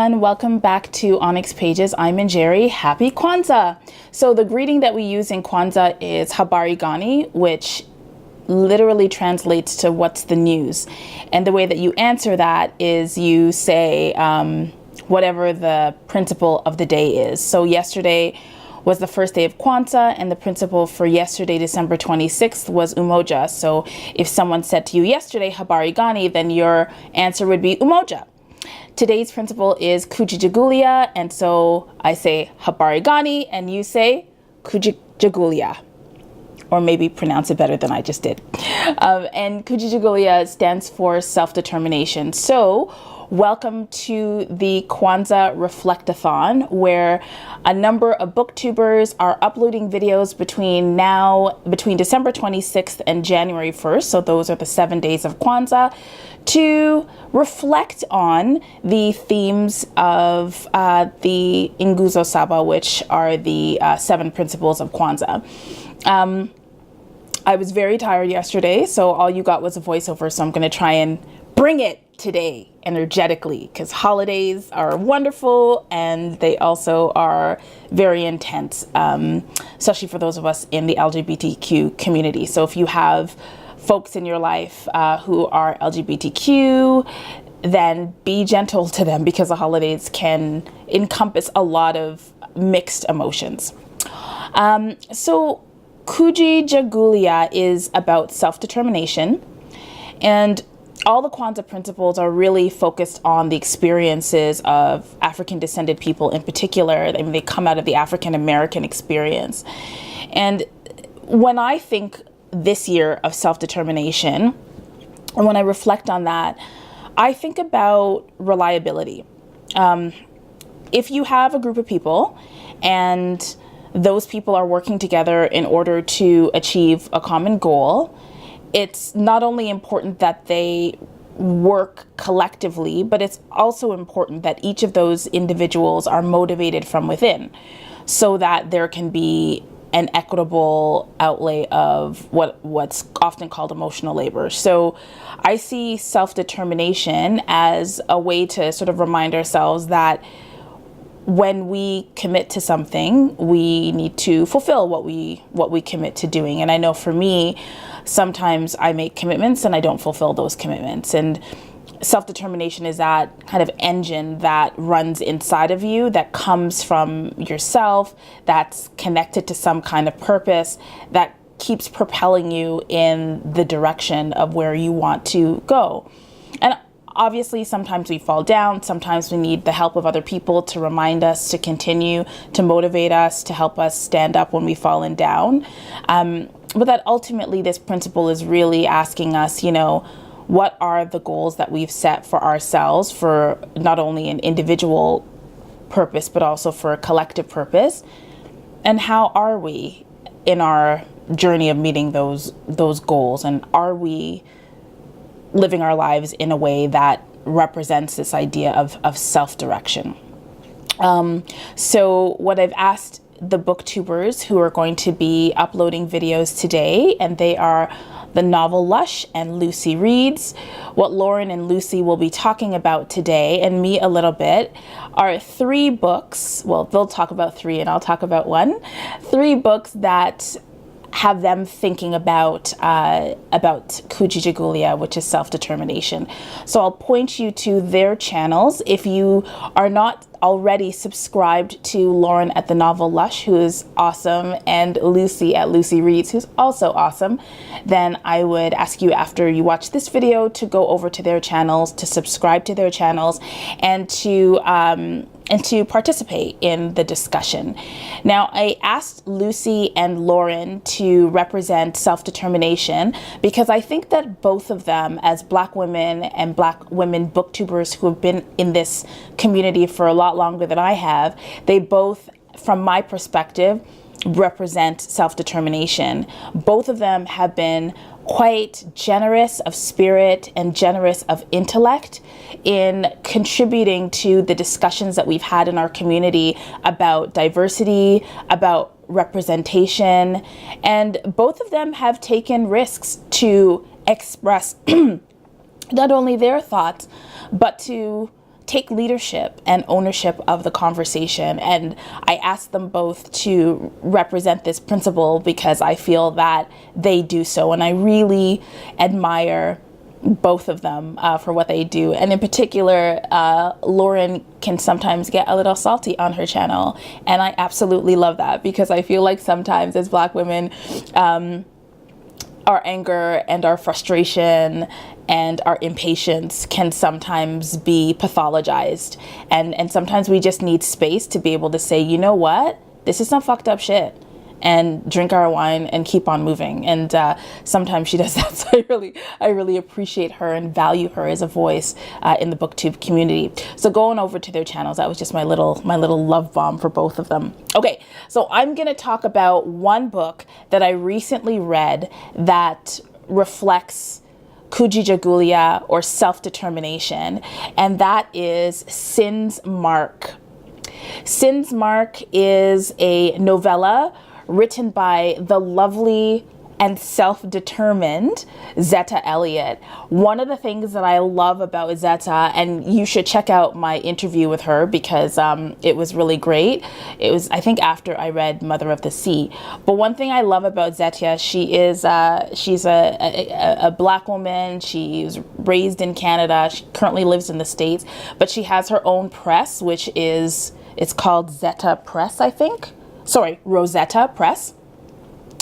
everyone, welcome back to Onyx Pages. I'm Njeri. Happy Kwanzaa! So the greeting that we use in Kwanzaa is Habari Gani, which literally translates to what's the news. And the way that you answer that is you say whatever the principle of the day is. So yesterday was the first day of Kwanzaa, and the principle for yesterday, December 26th, was Umoja. So if someone said to you yesterday, Habari Gani, then your answer would be Umoja. Today's principle is Kujichagulia, and so I say Habari Gani, and you say Kujichagulia. Or maybe pronounce it better than I just did. And Kujichagulia stands for self-determination. So welcome to the Kwanzaa Reflectathon, where a number of booktubers are uploading videos between December 26th and January 1st. So those are the 7 days of Kwanzaa, to reflect on the themes of the Nguzo Saba, which are the 7 principles of Kwanzaa. I was very tired yesterday, so all you got was a voiceover, so I'm going to try and bring it today energetically, because holidays are wonderful and they also are very intense, especially for those of us in the LGBTQ community. So if you have folks in your life who are LGBTQ, then be gentle to them, because the holidays can encompass a lot of mixed emotions. So Kujichagulia is about self-determination, and all the Kwanzaa principles are really focused on the experiences of African-descended people in particular. I mean, they come out of the African-American experience. And when I think this year of self-determination, and when I reflect on that, I think about reliability. If you have a group of people and those people are working together in order to achieve a common goal, it's not only important that they work collectively, but it's also important that each of those individuals are motivated from within, so that there can be an equitable outlay of what's often called emotional labor. So I see self-determination as a way to sort of remind ourselves that when we commit to something, we need to fulfill what we commit to doing. And I know for me, sometimes I make commitments and I don't fulfill those commitments. And self-determination is that kind of engine that runs inside of you, that comes from yourself, that's connected to some kind of purpose, that keeps propelling you in the direction of where you want to go. And obviously, sometimes we fall down. Sometimes we need the help of other people to remind us to continue, to motivate us, to help us stand up when we've fallen down. But that ultimately, this principle is really asking us, what are the goals that we've set for ourselves, for not only an individual purpose, but also for a collective purpose? And how are we in our journey of meeting those goals? And are we living our lives in a way that represents this idea of self-direction? So what I've asked the booktubers who are going to be uploading videos today, and they are the novel Lush and LucieReads. What Lauren and Lucy will be talking about today, and me a little bit, are 3 books. Well, they'll talk about 3 and I'll talk about 1. 3 books that have them thinking about Kujichagulia, which is self-determination. So I'll point you to their channels. If you are not already subscribed to Lauren at the novel Lush, who is awesome, and Lucy at LucieReads, who's also awesome, then I would ask you, after you watch this video, to go over to their channels, to subscribe to their channels, and to participate in the discussion. Now, I asked Lucy and Lauren to represent self-determination because I think that both of them, as Black women and Black women booktubers who have been in this community for a lot longer than I have, they both, from my perspective, represent self-determination. Both of them have been quite generous of spirit and generous of intellect in contributing to the discussions that we've had in our community about diversity, about representation, and both of them have taken risks to express not only their thoughts, but to take leadership and ownership of the conversation. And I asked them both to represent this principle because I feel that they do so. And I really admire both of them for what they do. And in particular, Lauren can sometimes get a little salty on her channel. And I absolutely love that, because I feel like sometimes as Black women, our anger and our frustration and our impatience can sometimes be pathologized. And sometimes we just need space to be able to say, you know what, this is some fucked up shit, and drink our wine and keep on moving. And sometimes she does that. So I really appreciate her and value her as a voice in the BookTube community. So going over to their channels, that was just my little love bomb for both of them. Okay, so I'm gonna talk about one book that I recently read that reflects Kujichagulia, or self-determination, and that is Sin's Mark. Sin's Mark is a novella written by the lovely and self-determined Zetta Elliott. One of the things that I love about Zetta, and you should check out my interview with her because it was really great. It was, I think, after I read Mother of the Sea. But one thing I love about Zetta, she's a Black woman. She's raised in Canada. She currently lives in the States, but she has her own press, which is, it's called Zetta Press, I think. Sorry, Rosetta Press.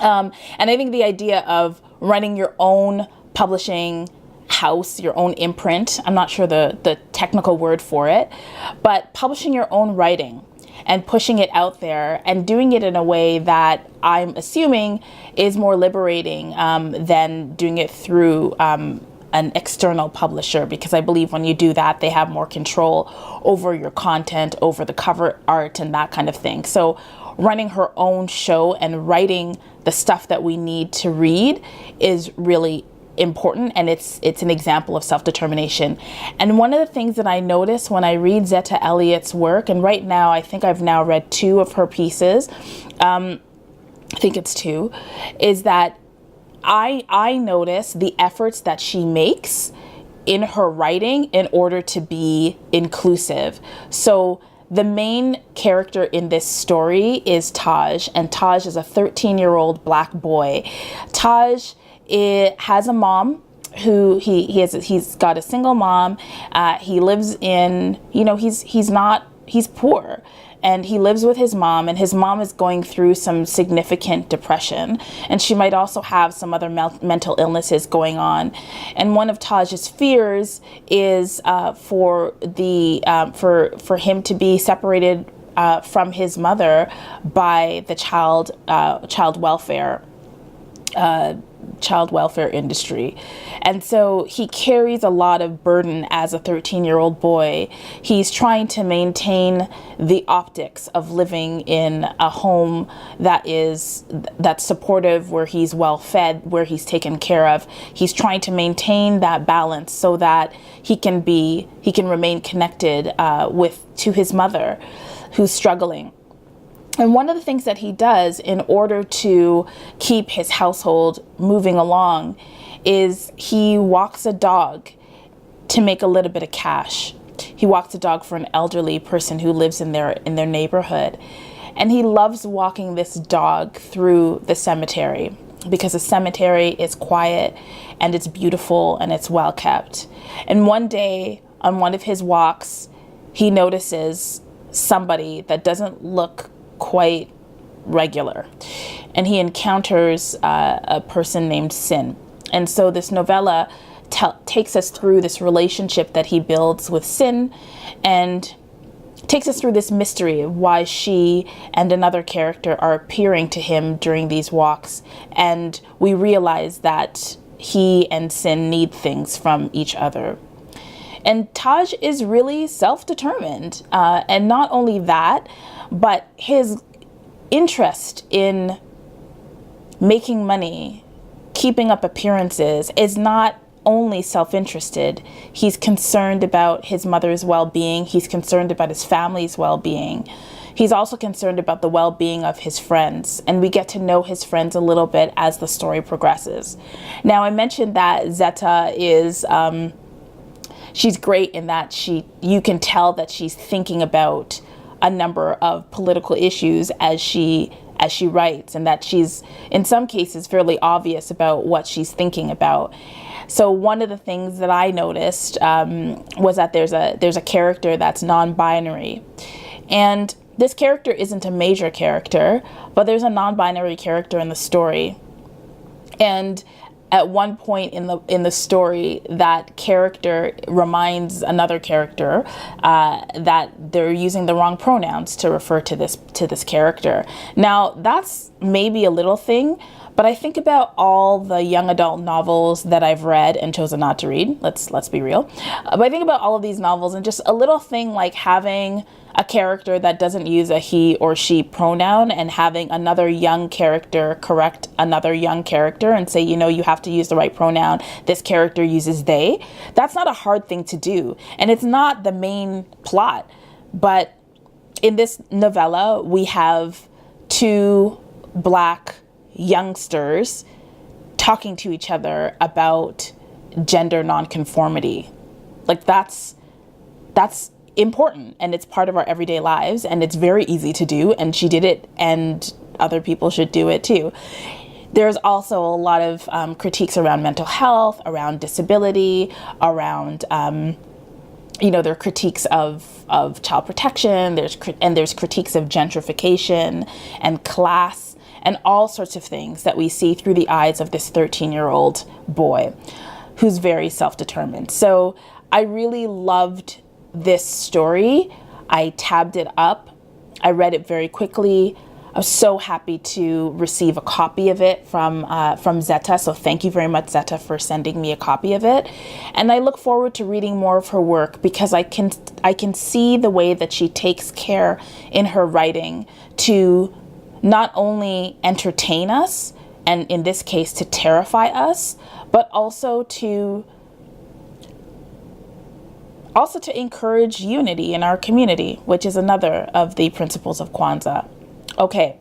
And I think the idea of running your own publishing house, your own imprint, I'm not sure the technical word for it, but publishing your own writing and pushing it out there and doing it in a way that I'm assuming is more liberating than doing it through an external publisher, because I believe when you do that, they have more control over your content, over the cover art and that kind of thing. So running her own show and writing the stuff that we need to read is really important, and it's an example of self-determination. And one of the things that I notice when I read Zetta Elliott's work, and right now I think I've now read 2 of her pieces, I think it's 2, is that I notice the efforts that she makes in her writing in order to be inclusive. So the main character in this story is Taj, and Taj is a 13-year-old Black boy. Taj has a mom who he's got a single mom. He lives in, he's poor, and he lives with his mom, and his mom is going through some significant depression, and she might also have some other mental illnesses going on. And one of Taj's fears is for him to be separated from his mother by the child welfare industry. And so he carries a lot of burden as a 13-year-old boy. He's trying to maintain the optics of living in a home that's supportive, where he's well fed, where he's taken care of. He's trying to maintain that balance so that he can remain connected to his mother, who's struggling. And one of the things that he does in order to keep his household moving along is he walks a dog to make a little bit of cash. He walks a dog for an elderly person who lives in their neighborhood. And he loves walking this dog through the cemetery, because the cemetery is quiet and it's beautiful and it's well kept. And one day on one of his walks, he notices somebody that doesn't look quite regular, and he encounters a person named Sin. And so this novella takes us through this relationship that he builds with Sin, and takes us through this mystery of why she and another character are appearing to him during these walks. And we realize that he and Sin need things from each other. And Taj is really self-determined. And not only that, but his interest in making money, keeping up appearances, is not only self-interested. He's concerned about his mother's well-being. He's concerned about his family's well-being. He's also concerned about the well-being of his friends, and we get to know his friends a little bit as the story progresses. Now, I mentioned that Zetta is she's great in that you can tell that she's thinking about a number of political issues as she writes, and that she's in some cases fairly obvious about what she's thinking about. So one of the things that I noticed was that there's a character that's non-binary, and this character isn't a major character, but there's a non-binary character in the story. And at one point in the story, that character reminds another character that they're using the wrong pronouns to refer to this character. Now, that's maybe a little thing, but I think about all the young adult novels that I've read and chosen not to read. Let's be real. But I think about all of these novels, and just a little thing like having a character that doesn't use a he or she pronoun, and having another young character correct another young character and say, you have to use the right pronoun. This character uses they. That's not a hard thing to do. And it's not the main plot. But in this novella, we have two Black youngsters talking to each other about gender nonconformity. Like that's important, and it's part of our everyday lives, and it's very easy to do, and she did it, and other people should do it too. There's also a lot of critiques around mental health, around disability, around there are critiques of child protection, there's critiques of gentrification and class and all sorts of things that we see through the eyes of this 13-year-old boy who's very self-determined. So I really loved this story. I tabbed it up. I read it very quickly. I was so happy to receive a copy of it from Zeta. So thank you very much, Zeta, for sending me a copy of it. And I look forward to reading more of her work, because I can see the way that she takes care in her writing to not only entertain us, and in this case to terrify us, but also to encourage unity in our community, which is another of the principles of Kwanzaa. Okay,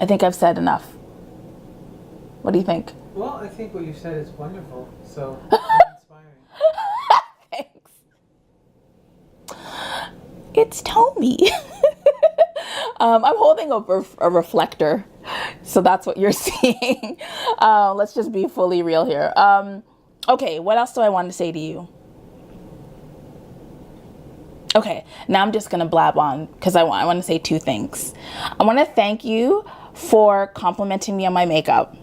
I think I've said enough. What do you think? Well, I think what you said is wonderful, so inspiring. Thanks. It's Tommy. I'm holding up a reflector, so that's what you're seeing. Let's just be fully real here. Okay, what else do I want to say to you? Okay, now I'm just going to blab on, because I want to say two things. I want to thank you for complimenting me on my makeup.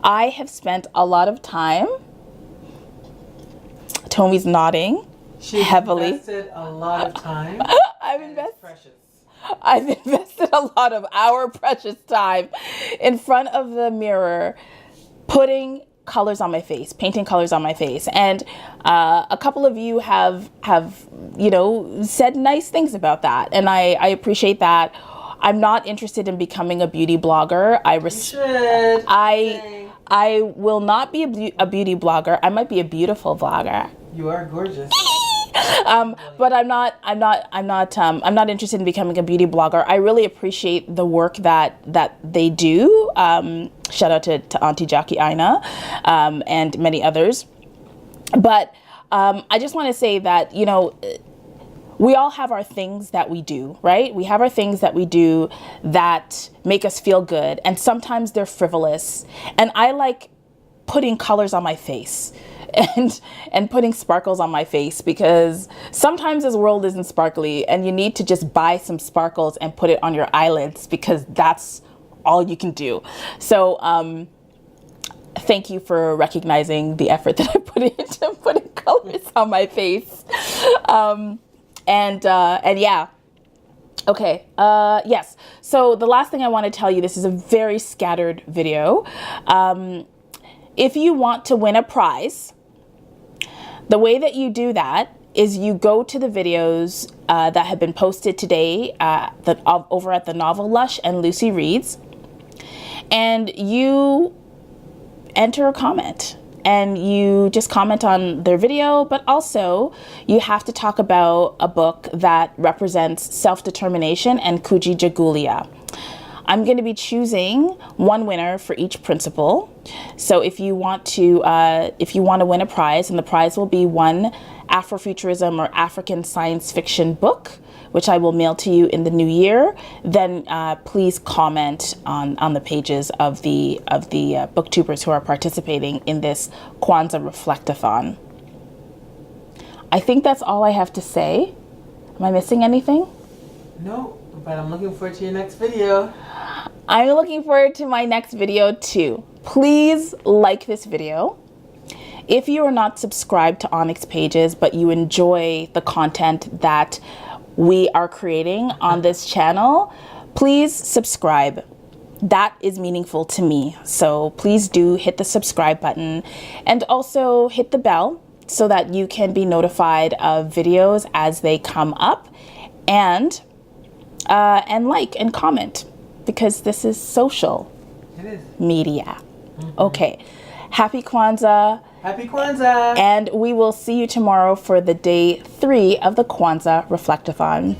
I have spent a lot of time. Tommy's nodding heavily. She's invested a lot of time. I've invested a lot of our precious time in front of the mirror, putting colors on my face, painting colors on my face. And a couple of you have said nice things about that. And I appreciate that. I'm not interested in becoming a beauty blogger. I will not be a beauty blogger. I might be a beautiful vlogger. You are gorgeous. But I'm not interested in becoming a beauty blogger. I really appreciate the work that they do. Shout out to Auntie Jackie Aina, and many others. But I just want to say that, we all have our things that we do, right? We have our things that we do that make us feel good. And sometimes they're frivolous. And I like putting colors on my face and putting sparkles on my face, because sometimes this world isn't sparkly and you need to just buy some sparkles and put it on your eyelids, because that's all you can do. So thank you for recognizing the effort that I put into putting colors on my face. And yeah. Okay, yes. So the last thing I want to tell you, this is a very scattered video. If you want to win a prize, the way that you do that is you go to the videos that have been posted today over at the Novel Lush and LucieReads, and you enter a comment. And you just comment on their video, but also you have to talk about a book that represents self-determination and Kujichagulia. I'm going to be choosing one winner for each principal. So if you want to win a prize, and the prize will be one Afrofuturism or African science fiction book, which I will mail to you in the new year, then please comment on the pages of the booktubers who are participating in this Kwanzaa Reflectathon. I think that's all I have to say. Am I missing anything? No, but I'm looking forward to your next video. I'm looking forward to my next video too. Please like this video. If you are not subscribed to Onyx pages, but you enjoy the content that we are creating on this channel, please subscribe. That is meaningful to me. So please do hit the subscribe button and also hit the bell so that you can be notified of videos as they come up, and like and comment, because this is social media. Okay. Happy Kwanzaa. Happy Kwanzaa. And we will see you tomorrow for the day 3 of the Kwanzaa Reflectathon.